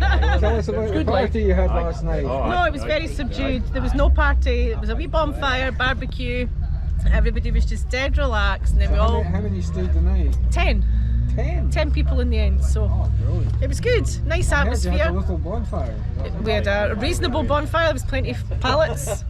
Tell us about the party you had last night. No, it was very subdued. There was no party. It was a wee bonfire, barbecue. Everybody was just dead relaxed, and then How many stayed the night? 10 people in the end, so it was good. Nice atmosphere. You had a little bonfire. We had a reasonable bonfire. There was plenty of pallets.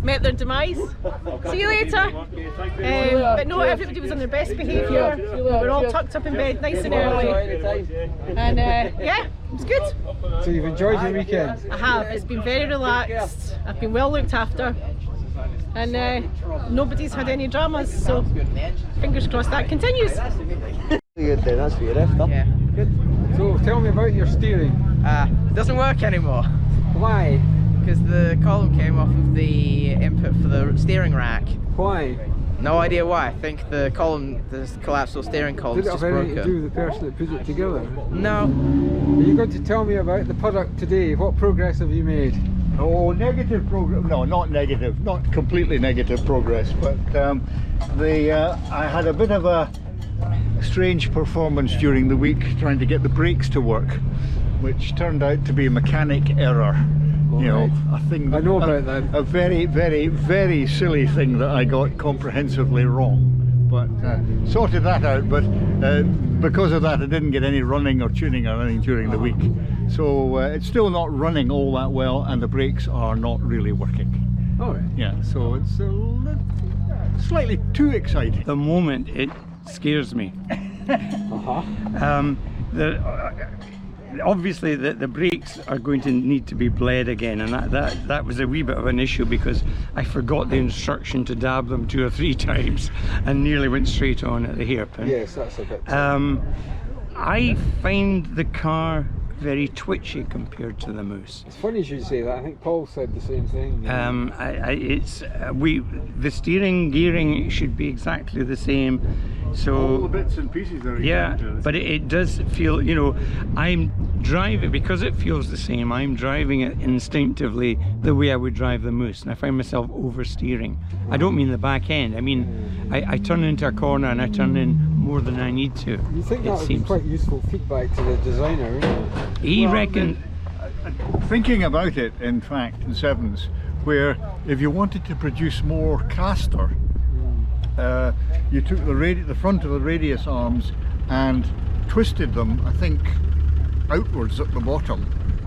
Met their demise. See you later. But no, everybody was on their best behaviour. We were all tucked up in bed nice and early, and yeah, it was good. So you've enjoyed your weekend? I have. It's been very relaxed. I've been well looked after, and nobody's had any dramas, so fingers crossed that continues. Good then, that's for you, after. Yeah. Good. So tell me about your steering. Doesn't work anymore. Why? Because the column came off of the input for the steering rack. Why? No idea why. I think the collapsible steering column Did it just have anything broken. to do with the person that put it together? No. Are you going to tell me about the product today? What progress have you made? Oh, negative progress. No, not negative. Not completely negative progress. But I had a bit of a strange performance during the week trying to get the brakes to work, which turned out to be a mechanic error. You know, a thing that, I know about that. A very, very, very silly thing that I got comprehensively wrong. But sorted that out. But because of that, I didn't get any running or tuning or anything during the week. So it's still not running all that well, and the brakes are not really working. All right. Yeah. So it's slightly too exciting. The moment it scares me. Obviously the brakes are going to need to be bled again, and that was a wee bit of an issue because I forgot the instruction to dab them 2 or 3 times and nearly went straight on at the hairpin. Yes, that's a bit. I find the car very twitchy compared to the Moose. It's funny you should say that. I think Paul said the same thing. The steering gearing should be exactly the same. So all the bits and pieces are but it does feel, you know, I'm driving because it feels the same. I'm driving it instinctively the way I would drive the Moose, and I find myself oversteering. I don't mean the back end. I mean, I turn into a corner and I turn in more than I need to. You think that would be quite useful feedback to the designer, wouldn't it? He reckoned. Thinking about it, in fact, in Sevens, where if you wanted to produce more caster, you took the front of the radius arms and twisted them, I think, outwards at the bottom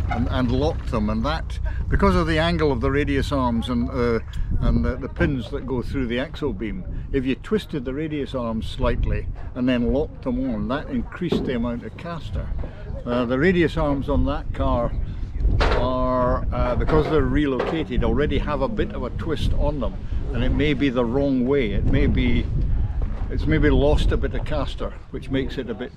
and locked them, and that, because of the angle of the radius arms and the pins that go through the axle beam, if you twisted the radius arms slightly and then locked them on, that increased the amount of caster. The radius arms on that car are, because they're relocated, already have a bit of a twist on them, and it may be the wrong way. It's maybe lost a bit of caster, which makes it a bit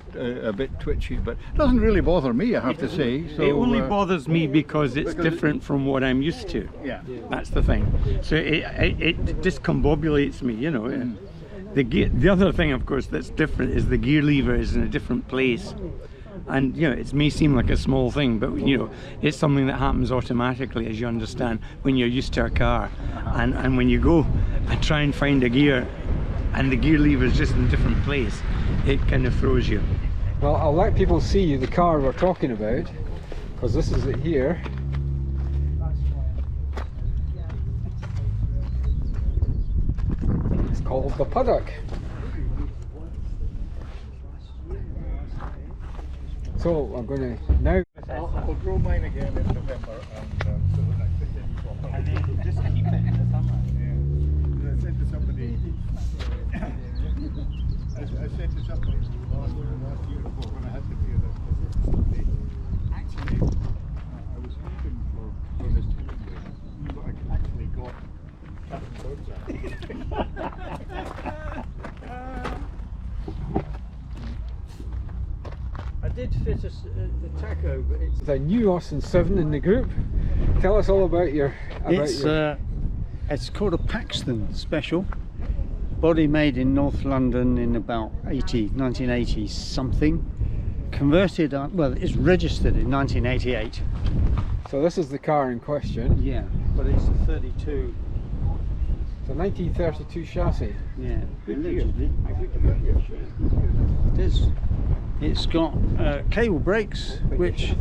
twitchy, but it doesn't really bother me, I have to say. So, it only bothers me because it's different from what I'm used to. Yeah, that's the thing. So it discombobulates me, you know. The other thing, of course, that's different is the gear lever is in a different place. And you know, it may seem like a small thing, but you know, it's something that happens automatically, as you understand, when you're used to a car. And when you go and try and find a gear and the gear lever is just in a different place, it kind of throws you. Well, I'll let people see the car we're talking about, because this is it here. It's called the Puddock. So I'm going to now. I'll grow mine again in November, and so that I fit in properly. And then just keep it in the summer. Yeah. I said to somebody, last year before, when I had to pay this, actually, I was hoping for this steering wheel, but I actually got I did fit the tacho, but it's a new Austin 7 in the group. Tell us all about your. It's called a Paxton Special. Body made in North London in about 1980 something. Converted, well, it's registered in 1988. So this is the car in question. Yeah, but it's a 32. It's a 1932 chassis. Yeah, allegedly. It is. It's got cable brakes, which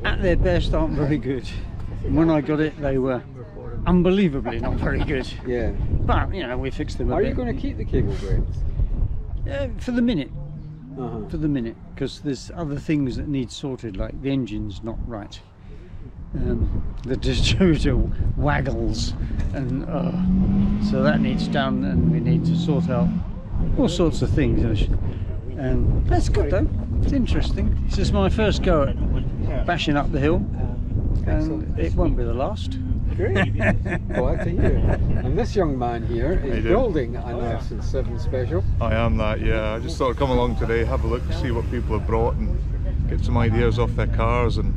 at their best aren't very good. And when I got it, they were unbelievably not very good. Yeah. But you know, we fixed them a Are bit. you going to keep the cable brakes? For the minute. Uh-huh. For the minute, because there's other things that need sorted, like the engine's not right. The distributor waggles, and so that needs done, and we need to sort out all sorts of things. And that's good though. It's interesting. This is my first go at bashing up the hill, and it won't be the last. Great. Glad to hear. And this young man here is building an Austin 7 Special. I am that, yeah. I just thought I'd come along today, have a look, see what people have brought, and get some ideas off their cars, and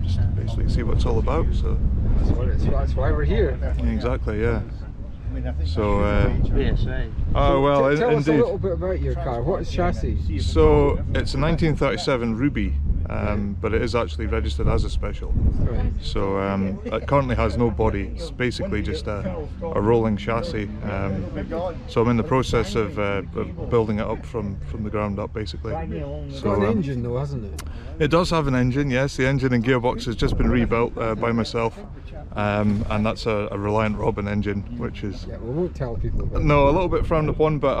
just basically see what it's all about. So That's why we're here. exactly, yeah. So BSA. oh well, Tell us a indeed. little bit about your car. What is chassis? So it's a 1937 Ruby, but it is actually registered as a special. Right. So it currently has no body. It's basically just a rolling chassis. So I'm in the process of building it up from the ground up, basically. It's got an engine though, hasn't it? It does have an engine, yes. The engine and gearbox has just been rebuilt by myself, and that's a Reliant Robin engine, which is Yeah, we won't tell people about no, a little bit frowned upon, but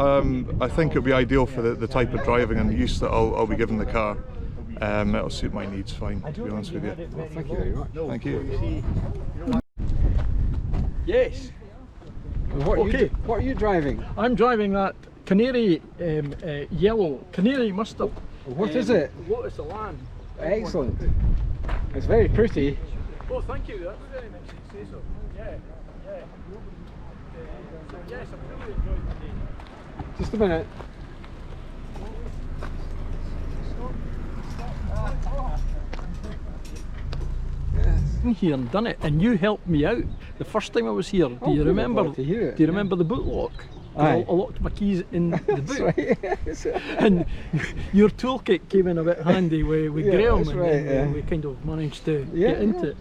I think it'll be ideal for the type of driving and use that I'll be giving the car. It'll suit my needs fine, to be honest with you. Well, thank you very much. Thank you. Yes, And what are you driving? I'm driving that Canary yellow Canary mustard. What is it? Lotus Elan. Excellent. It's very pretty. Oh, thank you. That's very nice to say so. Yeah, yeah. So yes, I've really enjoyed the day. Just a minute. Been here and done it, and you helped me out the first time I was here. Do you good, remember? I'd like to hear it, Do you remember the boot lock? 'Cause Aye. I locked my keys in the boot. That's right. And your toolkit came in a bit handy with Yeah, Graham, that's and right, then yeah. we kind of managed to Yeah, get into it.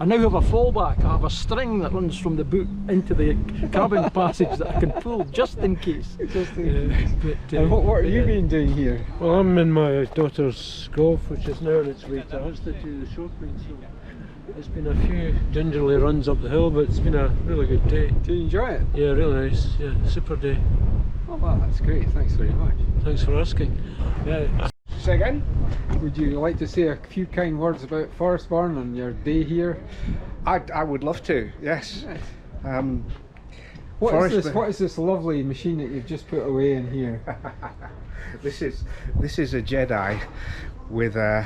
I now have a fallback. I have a string that runs from the boot into the cabin passage that I can pull just in case. Just in case. But, And what have but, you been doing here? Well, I'm in my daughter's golf, which is now on its way to Ulster to the shopping. So it's been a few gingerly runs up the hill, but it's been a really good day. Do you enjoy it? Yeah, really nice. Yeah, super day. Oh, well, that's great. Thanks very much. Thanks for asking. Yeah. Say again? Would you like to say a few kind words about Forrestburn and your day here? I would love to, yes. What is this lovely machine that you've just put away in here? This is a Jedi with a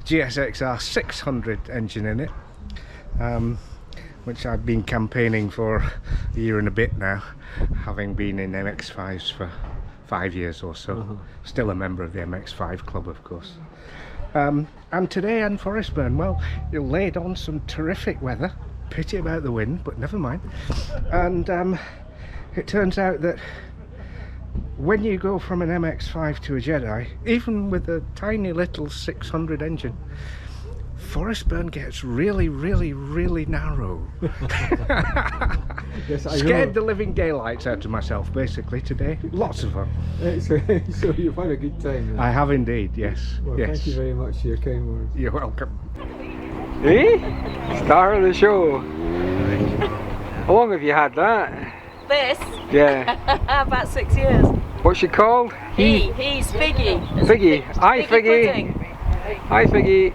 GSXR 600 engine in it, which I've been campaigning for a year and a bit now, having been in MX5s for 5 years or so. Still a member of the MX5 club, of course. And today in Forrestburn, well, you laid on some terrific weather. Pity about the wind, but never mind. And it turns out that when you go from an MX5 to a Jedi, even with a tiny little 600 engine, Forrestburn gets really, really, really narrow. Yes, I Scared know. the living daylights out of myself, basically, today. Lots of fun. So you've had a good time then? I have indeed, yes. Well, yes. thank you very much for your kind words. You're welcome. Hey, star of the show. How long have you had that? This? Yeah. About 6 years. What's she called? He's Figgy. Figgy. Hi, Figgy. Pudding. Hi, Figgy.